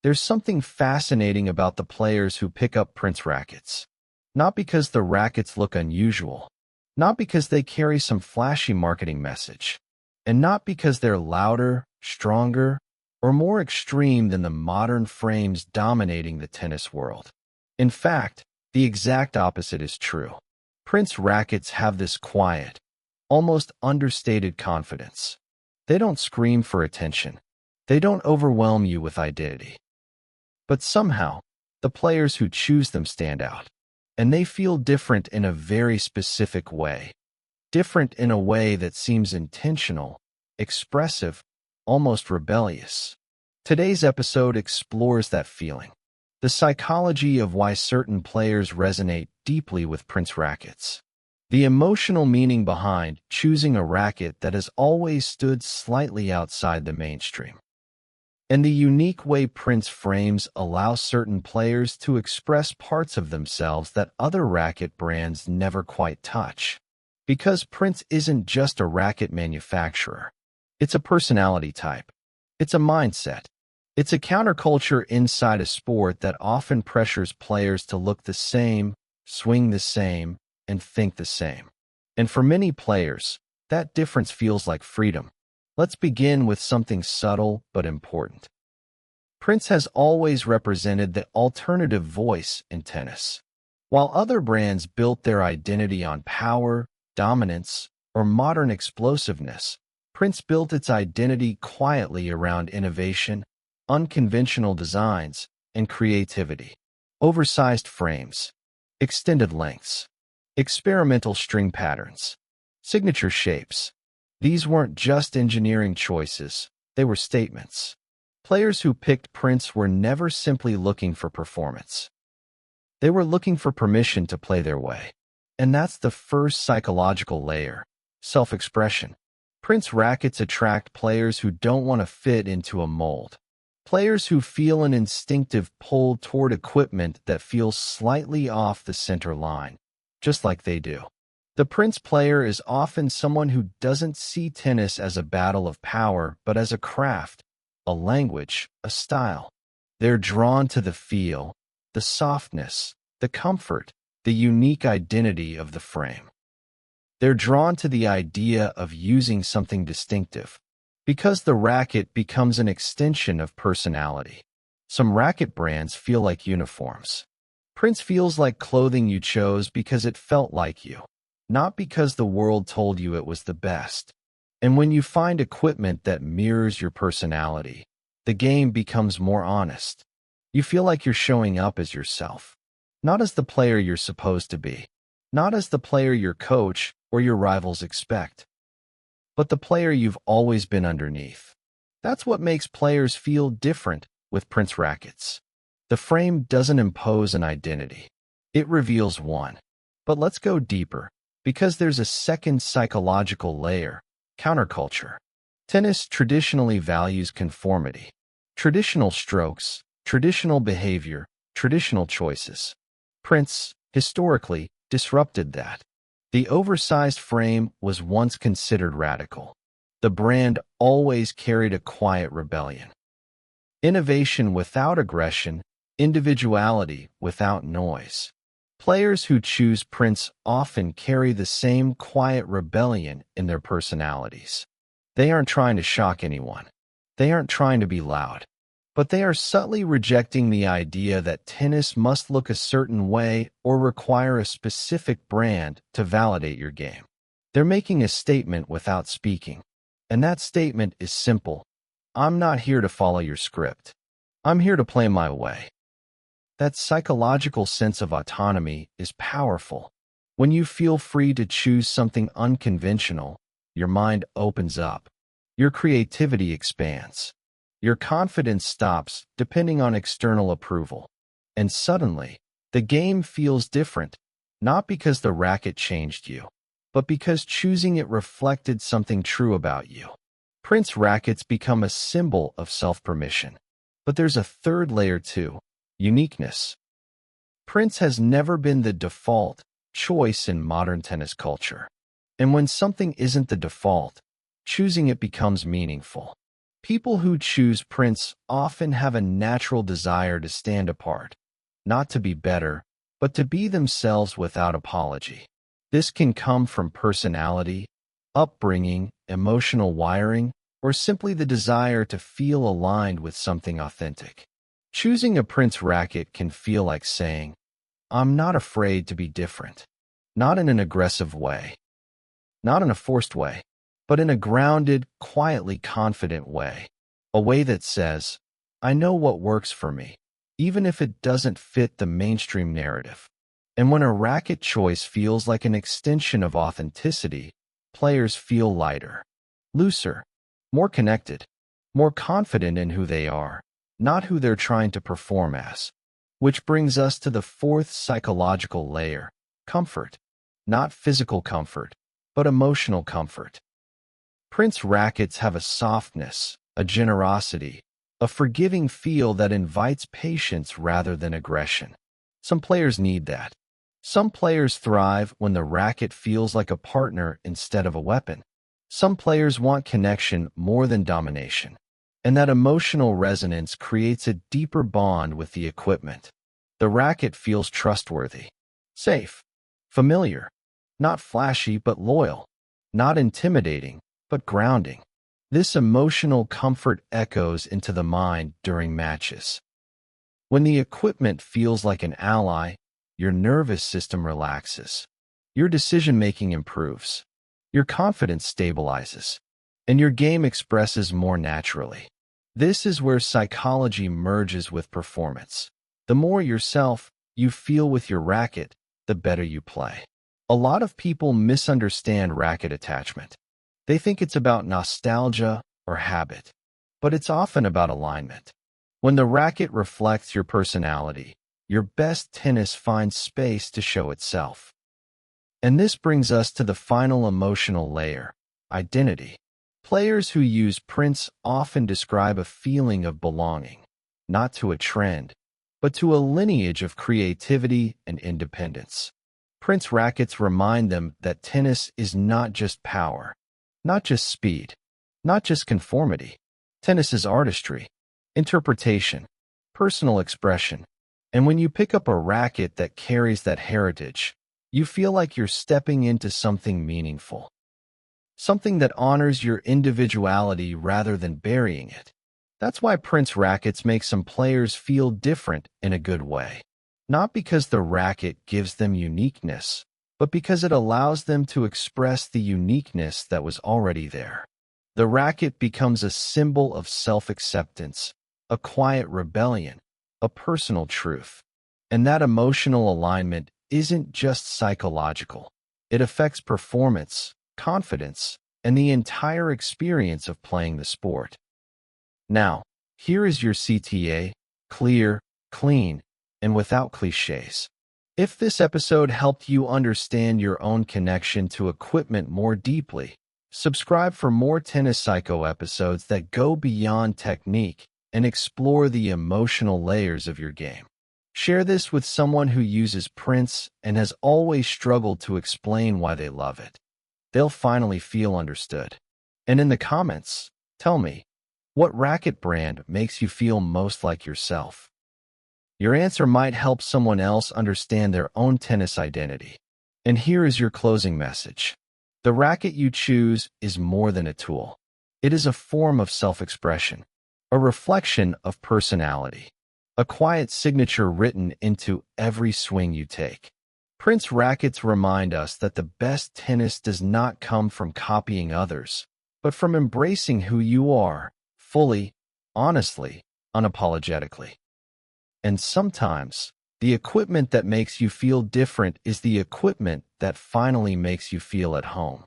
There's something fascinating about the players who pick up Prince rackets. Not because the rackets look unusual, not because they carry some flashy marketing message, and not because they're louder, stronger, or more extreme than the modern frames dominating the tennis world. In fact, the exact opposite is true. Prince rackets have this quiet, almost understated confidence. They don't scream for attention. They don't overwhelm you with identity. But somehow, the players who choose them stand out. And they feel different in a very specific way. Different in a way that seems intentional, expressive, almost rebellious. Today's episode explores that feeling. The psychology of why certain players resonate deeply with Prince rackets. The emotional meaning behind choosing a racket that has always stood slightly outside the mainstream. And the unique way Prince frames allow certain players to express parts of themselves that other racket brands never quite touch. Because Prince isn't just a racket manufacturer. It's a personality type. It's a mindset. It's a counterculture inside a sport that often pressures players to look the same, swing the same, and think the same. And for many players, that difference feels like freedom. Let's begin with something subtle but important. Prince has always represented the alternative voice in tennis. While other brands built their identity on power, dominance, or modern explosiveness, Prince built its identity quietly around innovation, unconventional designs, and creativity. Oversized frames, extended lengths, experimental string patterns, signature shapes. These weren't just engineering choices, they were statements. Players who picked Prince were never simply looking for performance. They were looking for permission to play their way. And that's the first psychological layer, self-expression. Prince rackets attract players who don't want to fit into a mold. Players who feel an instinctive pull toward equipment that feels slightly off the center line, just like they do. The Prince player is often someone who doesn't see tennis as a battle of power, but as a craft, a language, a style. They're drawn to the feel, the softness, the comfort, the unique identity of the frame. They're drawn to the idea of using something distinctive, because the racket becomes an extension of personality. Some racket brands feel like uniforms. Prince feels like clothing you chose because it felt like you, not because the world told you it was the best. And when you find equipment that mirrors your personality, the game becomes more honest. You feel like you're showing up as yourself, not as the player you're supposed to be, not as the player your coach or your rivals expect, but the player you've always been underneath. That's what makes players feel different with Prince rackets. The frame doesn't impose an identity. It reveals one. But let's go deeper, because there's a second psychological layer, counterculture. Tennis traditionally values conformity. Traditional strokes, traditional behavior, traditional choices. Prince, historically, disrupted that. The oversized frame was once considered radical. The brand always carried a quiet rebellion. Innovation without aggression, individuality without noise. Players who choose Prince often carry the same quiet rebellion in their personalities. They aren't trying to shock anyone. They aren't trying to be loud. But they are subtly rejecting the idea that tennis must look a certain way or require a specific brand to validate your game. They're making a statement without speaking. And that statement is simple. I'm not here to follow your script. I'm here to play my way. That psychological sense of autonomy is powerful. When you feel free to choose something unconventional, your mind opens up. Your creativity expands. Your confidence stops depending on external approval. And suddenly, the game feels different, not because the racket changed you, but because choosing it reflected something true about you. Prince rackets become a symbol of self-permission. But there's a third layer too, uniqueness. Prince has never been the default choice in modern tennis culture. And when something isn't the default, choosing it becomes meaningful. People who choose Prince often have a natural desire to stand apart, not to be better, but to be themselves without apology. This can come from personality, upbringing, emotional wiring, or simply the desire to feel aligned with something authentic. Choosing a Prince racket can feel like saying, I'm not afraid to be different. Not in an aggressive way, not in a forced way, but in a grounded, quietly confident way. A way that says, I know what works for me, even if it doesn't fit the mainstream narrative. And when a racket choice feels like an extension of authenticity, players feel lighter, looser, more connected, more confident in who they are, not who they're trying to perform as. Which brings us to the fourth psychological layer, comfort. Not physical comfort, but emotional comfort. Prince rackets have a softness, a generosity, a forgiving feel that invites patience rather than aggression. Some players need that. Some players thrive when the racket feels like a partner instead of a weapon. Some players want connection more than domination. And that emotional resonance creates a deeper bond with the equipment. The racket feels trustworthy, safe, familiar, not flashy but loyal, not intimidating but grounding. This emotional comfort echoes into the mind during matches. When the equipment feels like an ally, your nervous system relaxes, your decision-making improves, your confidence stabilizes, and your game expresses more naturally. This is where psychology merges with performance. The more yourself you feel with your racket, the better you play. A lot of people misunderstand racket attachment. They think it's about nostalgia or habit, but it's often about alignment. When the racket reflects your personality, your best tennis finds space to show itself. And this brings us to the final emotional layer, identity. Players who use Prince often describe a feeling of belonging, not to a trend, but to a lineage of creativity and independence. Prince rackets remind them that tennis is not just power, not just speed, not just conformity. Tennis is artistry, interpretation, personal expression. And when you pick up a racket that carries that heritage, you feel like you're stepping into something meaningful. Something that honors your individuality rather than burying it. That's why Prince rackets make some players feel different in a good way. Not because the racket gives them uniqueness, but because it allows them to express the uniqueness that was already there. The racket becomes a symbol of self-acceptance, a quiet rebellion, a personal truth. And that emotional alignment isn't just psychological. It affects performance, confidence, and the entire experience of playing the sport. Now, here is your CTA, clear, clean, and without cliches. If this episode helped you understand your own connection to equipment more deeply, subscribe for more Tennis Psycho episodes that go beyond technique and explore the emotional layers of your game. Share this with someone who uses Prince and has always struggled to explain why they love it. They'll finally feel understood. And in the comments, tell me, what racket brand makes you feel most like yourself? Your answer might help someone else understand their own tennis identity. And here is your closing message. The racket you choose is more than a tool. It is a form of self-expression, a reflection of personality, a quiet signature written into every swing you take. Prince rackets remind us that the best tennis does not come from copying others, but from embracing who you are, fully, honestly, unapologetically. And sometimes, the equipment that makes you feel different is the equipment that finally makes you feel at home.